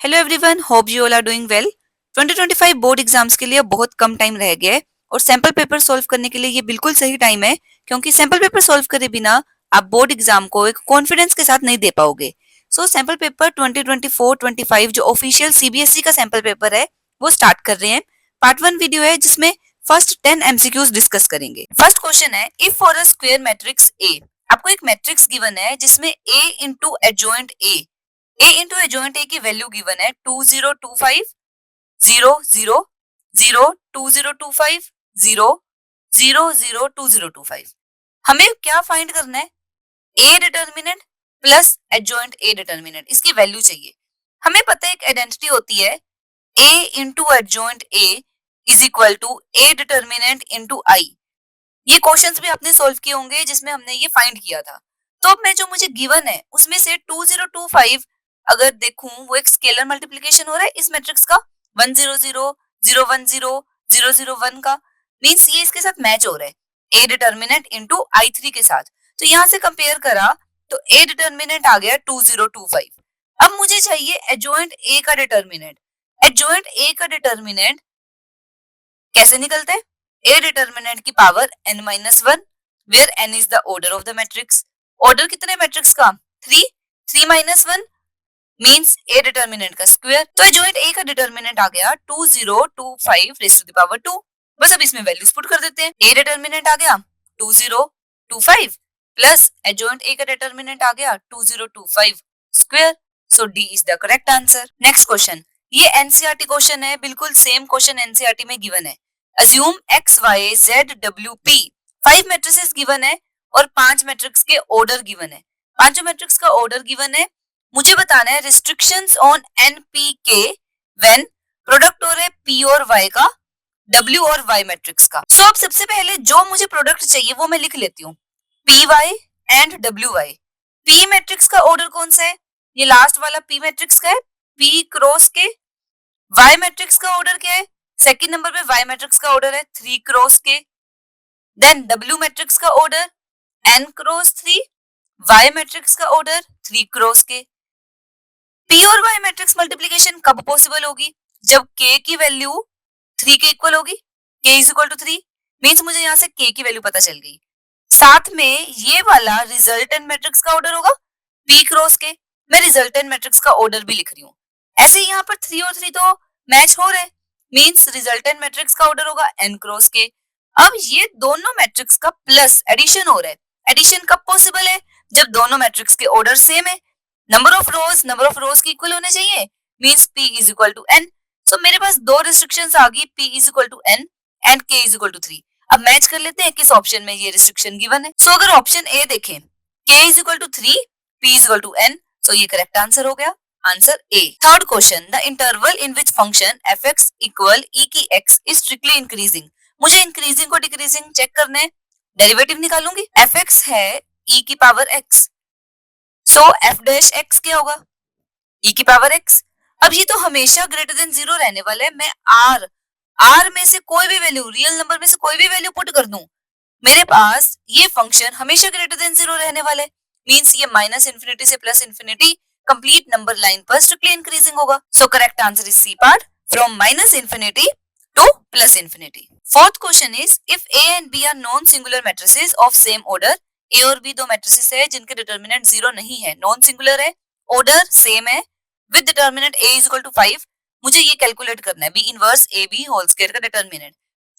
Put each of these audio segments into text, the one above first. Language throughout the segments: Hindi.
Hello everyone, hope you all are doing well. 2025 board exams के लिए बहुत कम टाइम रह गया है और सैंपल पेपर सॉल्व करने के लिए ये बिल्कुल सही टाइम है, क्योंकि सैंपल पेपर सॉल्व करे बिना आप बोर्ड एग्जाम को एक कॉन्फिडेंस के साथ नहीं दे पाओगे। सो सैंपल पेपर 2024-25 जो ऑफिशियल सीबीएसई का सैंपल पेपर है वो स्टार्ट कर रहे हैं। पार्ट 1 वीडियो है जिसमें फर्स्ट 10 एमसीक्यूज डिस्कस करेंगे। फर्स्ट क्वेश्चन है, if for a square matrix A, आपको एक मैट्रिक्स गिवन है जिसमें A into adjoint A into adjoint A की वैल्यू गिवन है 2025 0 0 0 2025 0 0 0 2025। हमें क्या फाइंड करना है? A determinant plus adjoint A determinant, इसकी वैल्यू चाहिए। हमें पता है एक आइडेंटिटी होती है, A into adjoint A is equal to A determinant into I. ये क्वेश्चंस भी आपने सॉल्व किए होंगे जिसमें हमने ये फाइंड किया था। तो अब मैं जो मुझे गिवन है उसमें से 2025 अगर देखूं, वो एक स्केलर मल्टीप्लिकेशन हो रहा है इस मैट्रिक्स का 100 010 001 का, मींस ये इसके साथ मैच हो रहा है A determinant into I three के साथ। तो यहां से कंपेयर करा तो ए डिटर्मिनेंट आ गया 2025। अब मुझे चाहिए एडजॉइंट ए का डिटर्मिनेंट। एडजॉइंट ए का डिटर्मिनेंट कैसे निकलता है? ए डिटर्मिनेंट की power n minus one, where n is the order of the matrix. Order कितने मैट्रिक्स का? 3। 3 minus one means A determinant का स्क्वायर। तो एडजॉइंट ए का डिटर्मिनेंट आ गया 2025 रेज टू द पावर 2। बस अब इसमें वैल्यूज पुट कर देते हैं। ए डिटर्मिनेंट आ गया 2025 प्लस एडजॉइंट ए का डिटर्मिनेंट आ गया 2025 square. So D is the correct answer. Next question, ये एनसीईआरटी क्वेश्चन है, बिल्कुल सेम क्वेश्चन एनसीईआरटी में गिवन है। Assume X Y Z W P 5 matrices given है और 5 मैट्रिक्स के ऑर्डर गिवन है। पांचों मैट्रिक्स का ऑर्डर गिवन है। मुझे बताना है restrictions on NPK when product हो रहा है पी और वाई का डब्ल्यू और वाई मैट्रिक्स का। सो अब सबसे पहले जो मुझे प्रोडक्ट चाहिए वो मैं लिख लेती हूँ, P Y and W Y. P matrix का ऑर्डर कौन सा है? ये लास्ट वाला पी मैट्रिक्स का है, P cross K. Y matrix का ऑर्डर क्या है? सेकंड नंबर पे वाई मैट्रिक्स का ऑर्डर है 3 cross K. Then W matrix का order n cross 3, Y matrix का ऑर्डर 3 क्रॉस के। पी और वाई मैट्रिक्स मल्टीप्लीकेशन कब पॉसिबल होगी? जब k की वैल्यू 3 के इक्वल होगी। k is equal to 3 means मुझे यहाँ से k की वैल्यू पता चल गई। साथ में ये वाला रिजल्टेंट मैट्रिक्स का ऑर्डर होगा p क्रॉस के। मैं रिजल्टेंट मैट्रिक्स का ऑर्डर भी लिख रही हूँ। ऐसे ही यहाँ पर 3 और 3 तो मैच हो रहे, मीन्स रिजल्टेंट मैट्रिक्स का ऑर्डर होगा n क्रॉस के। अब ये दोनों मैट्रिक्स का प्लस एडिशन हो रहा है। एडिशन कब पॉसिबल है? जब दोनों मैट्रिक्स के ऑर्डर सेम है। नंबर ऑफ रोज की इक्वल होने चाहिए, means p is equal to n। So मेरे पास दो रिस्ट्रिक्शंस आ गई, p is equal to n and k is equal to 3। अब मैच कर लेते हैं किस ऑप्शन में ये रिस्ट्रिक्शन गिवन है। सो अगर ऑप्शन ए देखें, k is equal to 3, p is equal to n, so ये करेक्ट आंसर हो गया, answer A. Third question, the interval in which function f x equal e की एक्स इज स्ट्रिक्टली इंक्रीजिंग। मुझे इंक्रीजिंग को डिक्रीजिंग चेक करना है, डेरिवेटिव निकालूंगी। एफ एक्स है ई की power x, so f dash x क्या होगा? ई की पावर एक्स। अब ये तो हमेशा ग्रेटर देन जीरो रहने वाला है। मैं आर में से कोई भी वैल्यू, रियल नंबर में से कोई भी वैल्यू पुट कर दूं, मेरे पास ये फंक्शन हमेशा ग्रेटर देन जीरो रहने वाला है। मींस ये माइनस इन्फिनिटी से plus infinity complete number line पर स्ट्रिक्टली इंक्रीजिंग होगा। So correct answer is C part, from minus infinity to plus infinity. Fourth question is, if A and B are non singular matrices of same order. A और बी दो मैट्रिसेस है जिनके डिटर्मिनेंट जीरो नहीं है, नॉन सिंगुलर है, ऑर्डर सेम है, with determinant A is equal to 5। मुझे ये कैलकुलेट करना है, B inverse A B whole square का डिटर्मिनेंट।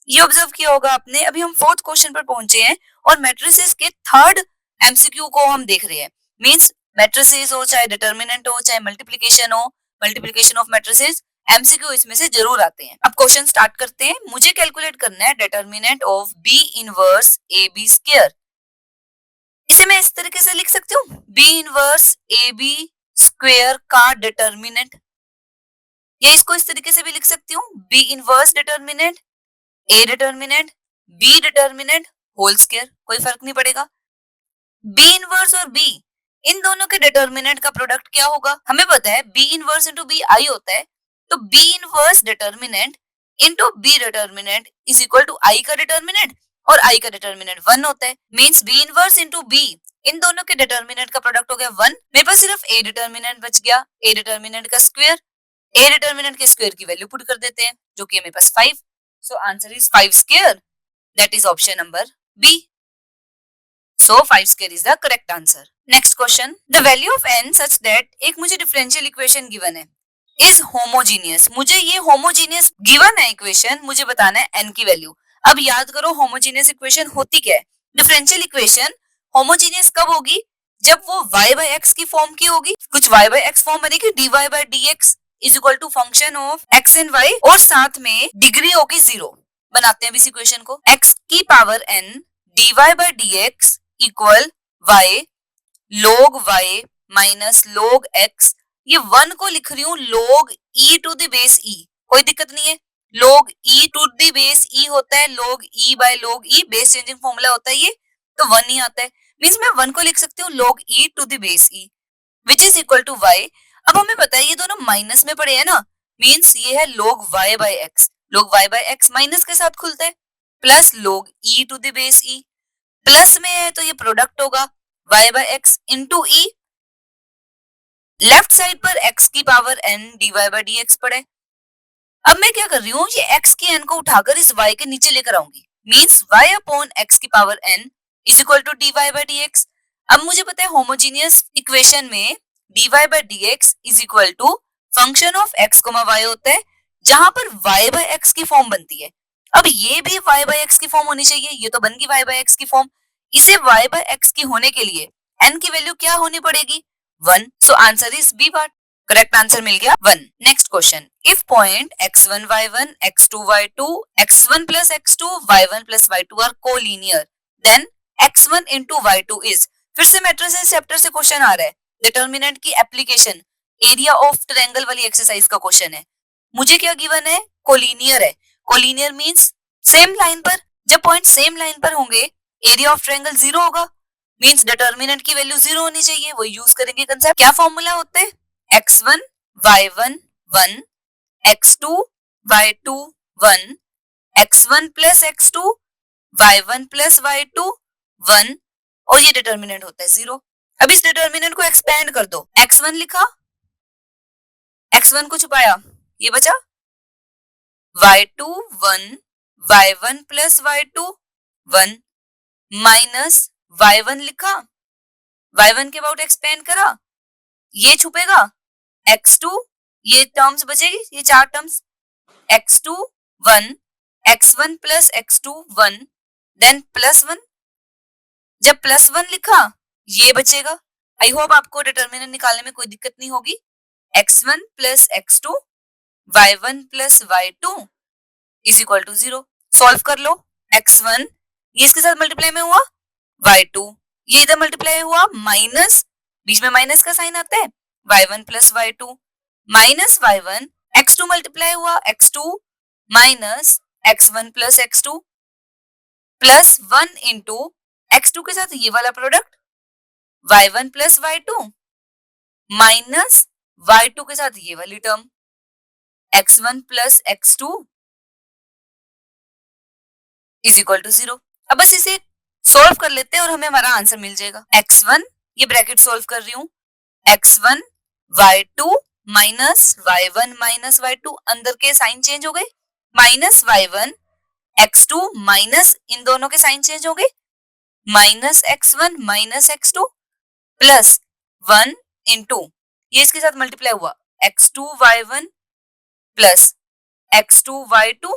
ये ऑब्जर्व किया होगा आपने। अभी हम फोर्थ क्वेश्चन पर पहुंचे हैं और मैट्रिसेस के थर्ड एमसीक्यू को हम देख रहे हैं। मींस मैट्रिसेस हो चाहे डिटर्मिनेंट हो चाहे मल्टीप्लिकेशन हो, मल्टीप्लिकेशन ऑफ मैट्रिसेस, एमसीक्यू इसमें से जरूर आते हैं। अब क्वेश्चन स्टार्ट करते हैं। मुझे कैलकुलेट करना है determinant of B inverse A B square. इसे मैं इस तरीके से लिख सकती हूँ, B inverse A B square का डिटर्मिनेंट, या इसको इस तरीके से भी लिख सकती हूँ, B inverse determinant A determinant B determinant whole square, कोई फर्क नहीं पड़ेगा। बी इनवर्स और बी, इन दोनों के डिटर्मिनेंट का प्रोडक्ट क्या होगा? हमें पता है B inverse into B I होता है, तो B inverse determinant into B determinant is equal to I का डिटर्मिनेंट, और आई का डिटर्मिनेंट 1 होता है। Means B inverse into B, इन दोनों के डिटर्मिनेंट का प्रोडक्ट हो गया 1। मेरे पास सिर्फ ए डिटर्मिनेंट बच गया, ए डिटर्मिनेंट का स्क्वायर। ए डिटर्मिनेंट के स्क्वायर की वैल्यू पुट कर देते हैं जो कि मेरे पास 5. So answer is 5 square. That is option number B. So 5 square is the correct answer. Next question. The value of n such that एक मुझे differential equation given है is homogeneous. मुझे ये homogeneous given है equation, मुझे बताना है n की वैल्यू. अब याद करो homogeneous equation होती क्या है. Differential equation homogeneous कब होगी जब वो y by x की फॉर्म की होगी. कुछ y by x फॉर्म बनेगी dy by dx is equal to function of x and y और साथ में डिग्री होगी 0. बनाते हैं इस इक्वेशन को. x की power n dy by dx equal y log y minus log x. ये 1 को लिख रही हूँ log e to the base e. कोई दिक्कत नहीं है. log e to the base e होता है log e by log e. Base changing formula होता है ये, तो 1 ही आता है. मींस मैं 1 को लिख सकती हूँ log e to the base e which is equal to y. अब हमें पता है ये दोनों माइनस में पड़े हैं ना, मींस ये है log y by x. log y by x minus के साथ खुलता है plus log e to the base e. Plus में है तो ये प्रोडक्ट होगा y by x into e. Left side पर x की power n dy by dx पड़े. अब मैं क्या कर रही हूँ, ये x की n को उठाकर इस y के नीचे लेकर आऊंगी. मींस y अपॉन x की power n is equal to dy by dx. अब मुझे पता है होमोजीनियस इक्वेशन में dy by dx is equal to function of x, y होता है जहां पर y by x की फॉर्म बनती है. अब ये भी y by x की फॉर्म होनी चाहिए. ये तो बन गई y by x की फॉर्म. इसे y by x की होने के लिए n की वैल्यू क्या होनी पड़ेगी 1. So answer is B part. Correct answer मिल गया 1. Next question. If point x1 y1 x2 y2 x1 plus x2 y1 plus y2 are collinear then x1 into y2 is. फिर से मैट्रिसेस चैप्टर से क्वेश्चन आ रहा है. डिटर्मिनेंट की एप्लीकेशन एरिया ऑफ ट्रायंगल वाली एक्सरसाइज का क्वेश्चन है. मुझे क्या गिवन है, कोलिनियर है. कोलिनियर मींस सेम लाइन पर. जब पॉइंट सेम लाइन पर होंगे एरिया ऑफ ट्रायंगल 0 होगा. मींस डिटर्मिनेंट की वैल्यू 0 होनी चाहिए. वो यूज करेंगे कंसेप्ट. क्या फॉर्मूला होते हैं, x1 y1 1 x2 y2 1 x1 plus x2 y1 plus y2 1 और ये डिटर्मिनेंट होता है 0. अब इस डिटर्मिनेंट को एक्सपेंड कर दो. x1 लिखा, x1 को छुपाया, ये बचा y2 1 y1 plus y2 1 minus y1 लिखा, y1 के अबाउट एक्सपेंड करा, ये छुपेगा x2, ये टर्म्स बचेगी, ये 4 terms x2 1 x1 plus x2 1 then plus 1. जब प्लस 1 लिखा ये बचेगा. आई होप आपको डिटर्मिनेंट निकालने में कोई दिक्कत नहीं होगी. x1 plus x2 y1 plus y2 is equal to 0. Solve कर लो. x1 ये इसके साथ मल्टीप्लाई में हुआ, y2 ये इधर मल्टीप्लाई हुआ, माइनस बीच में माइनस का साइन आता है, y1 plus y2 minus y1 x2 multiply हुआ, x2 minus x1 plus x2 plus 1 into x2 के साथ ये वाला product y1 plus y2 minus y2 के साथ ये वाली term x1 plus x2 is equal to 0. अब बस इसे सॉल्व कर लेते हैं और हमें हमारा आंसर मिल जाएगा. x1 ये ब्रैकेट सॉल्व कर रही हूँ, x1 y2 minus y1 minus y2 अंदर के साइन चेंज हो गए, माइनस y1 x2 माइनस इन दोनों के साइन चेंज हो गए, minus x1 minus x2 plus 1 into ये इसके साथ मल्टीप्लाई हुआ x2 y1 plus x2 y2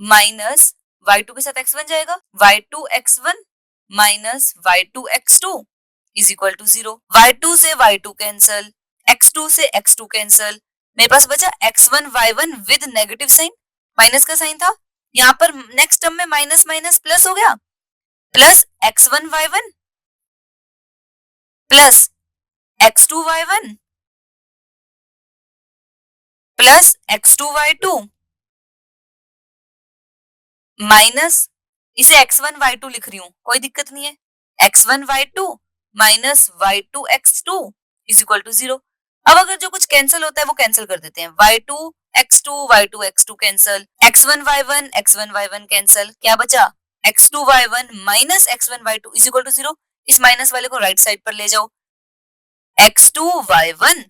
minus y2 के साथ x1 जाएगा, y2 x1 minus y2 x2 is equal to 0. y2 से y2 कैंसल, x2 से x2 कैंसल, मेरे पास बचा x1 y1 with negative sign, minus का साइन था, यहाँ पर नेक्स्ट टर्म में माइनस माइनस प्लस हो गया, plus x1 y1 plus x2 y1 plus x2 y2 minus इसे x1 y2 लिख रही हूं, कोई दिक्कत नहीं है, x1 y2 minus y2 x2 is equal to 0. अब अगर जो कुछ कैंसिल होता है वो कैंसिल कर देते हैं, y2 x2 cancel, x1 y1 cancel, क्या बचा x2 y1 minus x1 y2 is equal to 0. इस माइनस वाले को राइट साइड पर ले जाओ, x2 y1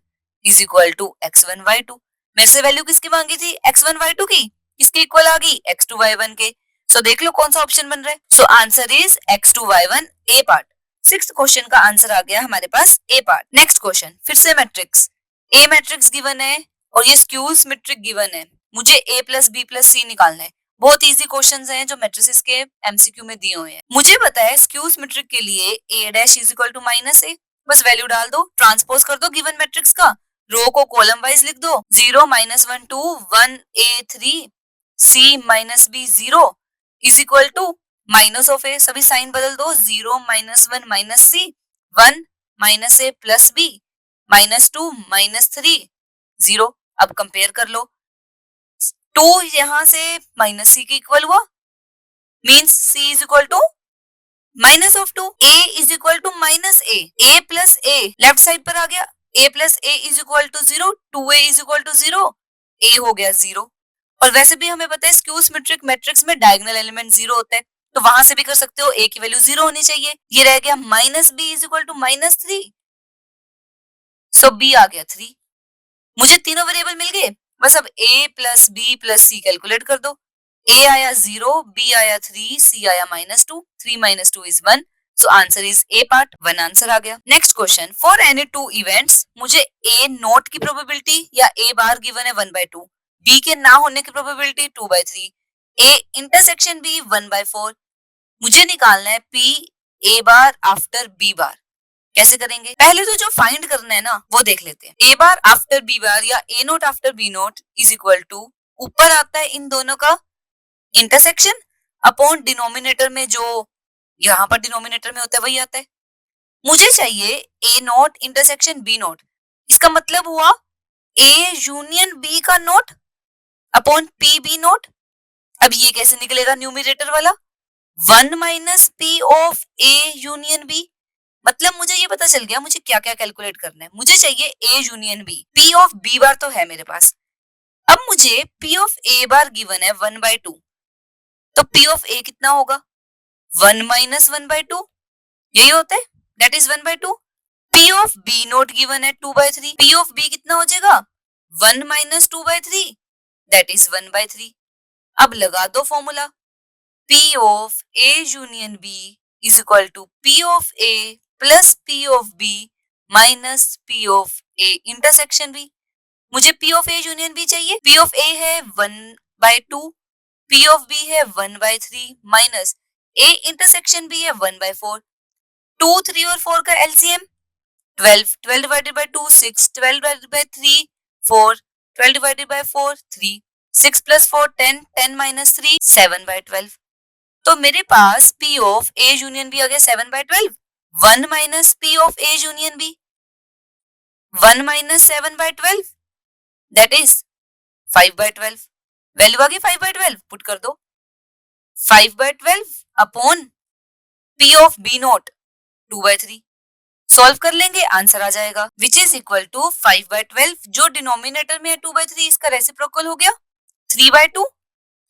is equal to x1 y2. मेरे से वैल्यू किसकी मांगी थी, x1 y2 की, किसके इक्वल आ गई, x2 y1 के। सो देख लो कौन सा ऑप्शन बन रहा है। सो answer is x2 y1 A part. Sixth question का आंसर आ गया हमारे पास ए पार्ट। नेक्स्ट क्वेश्चन फिर से मैट्रिक्स, ए मैट्रिक्स गिवन है और ये स्क्यू सिमेट्रिक गिवन है, मुझे a प्लस बी प्लस सी निकालना है। बहुत इजी क्वेश्चंस हैं जो मैट्रिसेस के एमसीक्यू में दिए हुए हैं। मुझे पता है स्क्यू सिमेट्रिक के लिए a dash is equal to minus A, बस वैल्यू डाल दो, ट्रांसपोज कर दो गिवन मैट्रिक्स का, रो को कॉलम वाइज लिख दो, 0 -1 2 1 a 3 c minus B 0 is equal to minus of A, सभी साइन बदल दो, 0 -1 minus C 1 minus A plus B -2 -3 0। अब कंपेयर कर लो, 2 यहां से माइनस सी के इक्वल हुआ, means C is equal to minus of 2, a is equal to minus A plus A left side पर आ गया, a plus A is equal to 0, 2a is equal to 0, a हो गया 0। और वैसे भी हमें पता है स्क्यू सिमेट्रिक मैट्रिक्स में डायगोनल एलिमेंट 0 होता है, तो वहां से भी कर सकते हो, a की वैल्यू 0 होनी चाहिए। ये रह गया minus B is equal to -3, so b आ गया 3। मुझे तीनों वेरिएबल मिल गए, बस अब a plus B plus C calculate कर दो। a आया 0, b आया 3, c आया -2, 3 - 2 is 1, so answer is A part, 1 answer आ गया। Next question, for any 2 events, मुझे a नोट की प्रोबेबिलिटी या a बार गिवन है 1/2, b के ना होने की प्रोबेबिलिटी 2/3, a इंटरसेक्शन b 1/4, मुझे निकालना है p a bar after b बार। कैसे करेंगे, पहले तो जो फाइंड करना है ना वो देख लेते हैं। ए बार आफ्टर बी बार या A not after B not is equal to, ऊपर आता है इन दोनों का इंटरसेक्शन अपॉन डिनोमिनेटर में जो यहाँ पर डिनोमिनेटर में होता है वही आता है। मुझे चाहिए A not intersection B not, इसका मतलब हुआ ए यूनियन बी का not upon P B not. अब ये कैसे निकलेगा न्यूमिनेटर वाला, 1 minus P of A union B. मतलब मुझे ये पता चल गया मुझे क्या क्या कैलकुलेट करना है। मुझे चाहिए a union b, p of b बार तो है मेरे पास, अब मुझे p of a bar given है 1/2, तो p ऑफ a कितना होगा, 1 - 1/2, यही होता है, that is 1/2। p of b note given है 2/3, p ऑफ b कितना हो जाएगा, 1 - 2/3, दैट इज 1/3। अब लगा दो formula, p of a union b is equal to p of a plus p of b minus p of a intersection b। मुझे p of a union b चाहिए, p ऑफ a है 1/2, p ऑफ b है 1/3 माइनस a इंटरसेक्शन b है 1/4। 2, 3 और 4 का LCM 12, 12 divided by 2 6, 12 divided by 3 4, 12 divided by 4 3, 6 plus 4 10, 10 minus 3 7/12। तो मेरे पास p of a union b आ गया 7/12, 1 minus p of a union b 1 minus 7/12, that is 5/12। Value आ गई 5/12, पुट कर दो, 5/12 upon p of b not 2/3, solve कर लेंगे आंसर आ जाएगा, विच इज इक्वल टू 5/12, जो डिनोमिनेटर में है 2/3 इसका रेसिप्रोकल हो गया 3/2,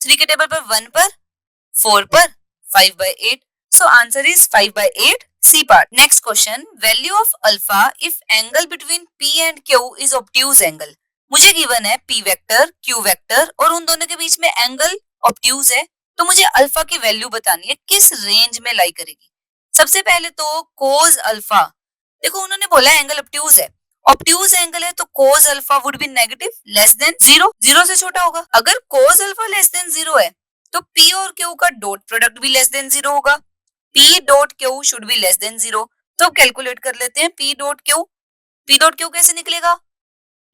3 के टेबल पर 1 पर, 4 पर, 5/8, so answer is 5/8 C part. Next question, value of alpha if angle between P and Q is obtuse angle. मुझे गिवन है P वेक्टर, Q वेक्टर और उन दोनों के बीच में एंगल ऑब्ट्यूज है, तो मुझे अल्फा की वैल्यू बतानी है किस रेंज में लाई करेगी। सबसे पहले तो कोस अल्फा, देखो उन्होंने बोला एंगल ऑब्ट्यूज है, ऑब्ट्यूज एंगल है तो cos alpha would be negative less than 0, 0 से छोटा होगा। अगर कोस अल्फा लेस देन 0 है तो P और Q का डॉट प्रोडक्ट भी लेस देन 0 होगा, P dot Q should be less than 0। तो कैलकुलेट कर लेते हैं P dot Q। P dot Q कैसे निकलेगा,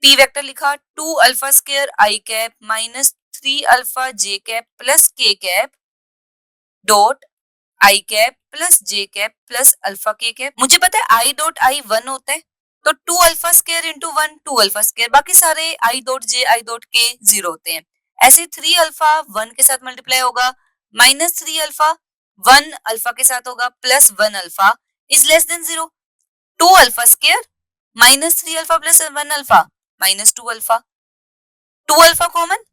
P वेक्टर लिखा 2 alpha square I cap minus 3 alpha J cap plus K cap dot I cap plus J cap plus alpha K cap. मुझे पता है I डॉट I 1 होता है, तो 2 alpha square into 1 2 alpha square, बाकी सारे I dot J I dot K 0 होते हैं। ऐसे 3 अल्फा 1 के साथ मल्टीप्लाई होगा, माइनस 3 अल्फा 1 अल्फा के साथ होगा, plus 1 alpha is less than 0, 2 alpha square minus 3 alpha plus 1 alpha minus 2 alpha, 2 alpha common,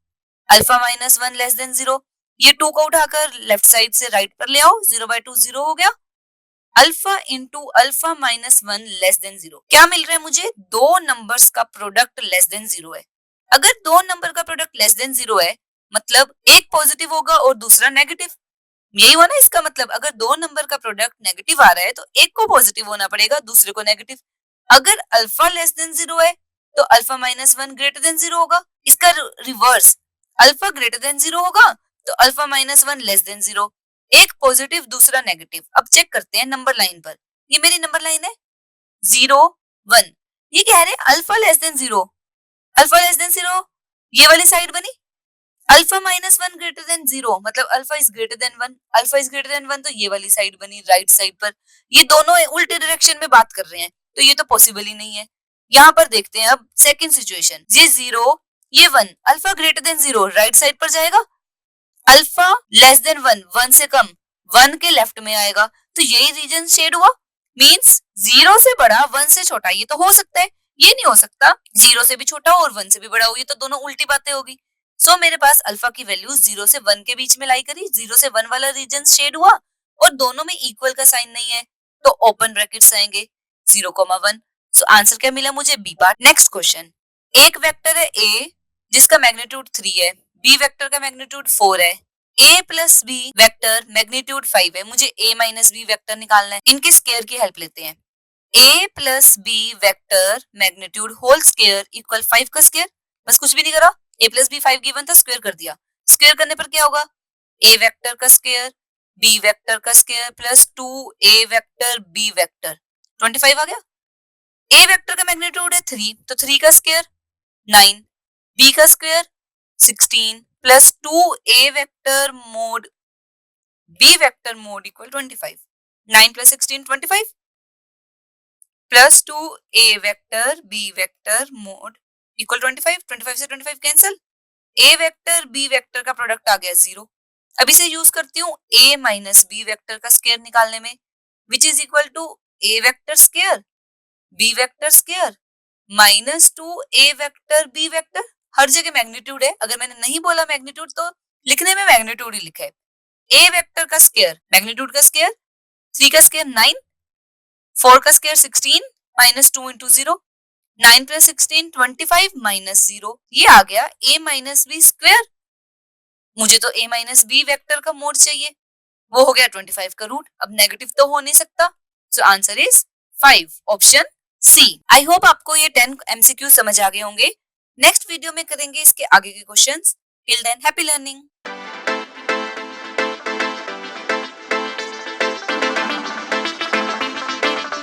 alpha minus 1 less than 0, ये 2 को उठाकर लेफ्ट साइड से राइट पर ले आओ, 0/2 0 हो गया, alpha into alpha minus 1 less than 0। क्या मिल रहा है मुझे, दो नंबर्स का प्रोडक्ट लेस देन 0 है। अगर दो नंबर का प्रोडक्ट लेस देन 0 है, मतलब एक पॉजिटिव होगा और दूसरा नेगेटिव। यही हुआ ना इसका मतलब, अगर दो नंबर का प्रोडक्ट नेगेटिव आ रहा है तो एक को पॉजिटिव होना पड़ेगा, दूसरे को नेगेटिव। अगर अल्फा लेस देन 0 है तो अल्फा माइनस 1 ग्रेटर देन 0 होगा। इसका रिवर्स, अल्फा ग्रेटर देन 0 होगा तो अल्फा माइनस 1 लेस देन 0। एक पॉजिटिव दूसरा नेगेटिव। अब चेक करते हैं नंबर लाइन पर। ये मेरी नंबर लाइन है 0 1। ये कह रहे हैं alpha less than 0, alpha less than 0, ये वाली साइड बनी। अल्फा माइनस 1 ग्रेटर देन 0 मतलब alpha is greater than 1, alpha is greater than 1 तो ये वाली साइड बनी राइट साइड पर। ये दोनों उल्टे डायरेक्शन में बात कर रहे हैं तो ये तो पॉसिबल ही नहीं है। यहाँ पर देखते हैं अब सेकंड सिचुएशन, ये 0 ये 1, alpha greater than 0 right side पर जाएगा, अल्फा लेस देन 1 1 से कम 1 के लेफ्ट में आएगा, तो यही रीजन शेड हुआ। मींस 0 से बड़ा 1 से छोटा, ये तो हो सकता है, ये नहीं हो सकता 0 से भी छोटा और 1 से भी बड़ा हो, ये तो दोनों उल्टी बातें होगी। सो मेरे पास अल्फा की वैल्यू 0 से 1 के बीच में लाई करी, 0 से 1 वाला रीजन शेड हुआ और दोनों में इक्वल का साइन नहीं है तो ओपन ब्रैकेट्स आएंगे 0,1। सो आंसर क्या मिला मुझे, बी पार्ट। नेक्स्ट क्वेश्चन, एक वेक्टर है ए जिसका मैग्नीट्यूड 3 है, बी वेक्टर का मैग्नीट्यूड 4 है, a plus B vector magnitude 5 है, मुझे a माइनस बी वेक्टर निकालना है। इनके स्केयर की हेल्प लेते हैं। a plus B vector magnitude whole square equal 5 का स्केयर, बस कुछ भी नहीं करा, a प्लस बी 5 गिवन था, स्क्वायर कर दिया। स्क्वायर करने पर क्या होगा, a वेक्टर का स्क्वायर b वेक्टर का square plus 2a vector b vector 25 आ गया। a वेक्टर का मैग्नीट्यूड है 3 तो 3 का स्क्वायर 9, b का square 16 plus 2a vector mod b vector mod equal 25। 9 plus 16 25 plus 2a vector b vector mod equal 25। 25 से 25 cancel, a vector b vector का प्रोडक्ट आ गया 0। अब इसे यूज करती हूँ a माइनस b वेक्टर का स्क्वायर निकालने में, which is equal to a vector square b vector square minus 2a vector b vector. हर जगह मैग्नीट्यूड है, अगर मैंने नहीं बोला मैग्नीट्यूड तो लिखने में मैग्नीट्यूड ही लिखा है। a वेक्टर का स्क्वायर मैग्नीट्यूड का स्क्वायर 3 का स्क्वायर 9, 4 का square 16 minus 2 into 0, 9 plus 16 25 minus 0, ये आ गया a माइनस बी स्क्वायर। मुझे तो a माइनस बी वेक्टर का मोड चाहिए, वो हो गया 25 का रूट, अब नेगेटिव तो हो नहीं सकता। So answer is 5, option C. I hope आपको ये 10 MCQ समझ आ गए होंगे। नेक्स्ट वीडियो में करेंगे इसके आगे के questions. Till than happy learning.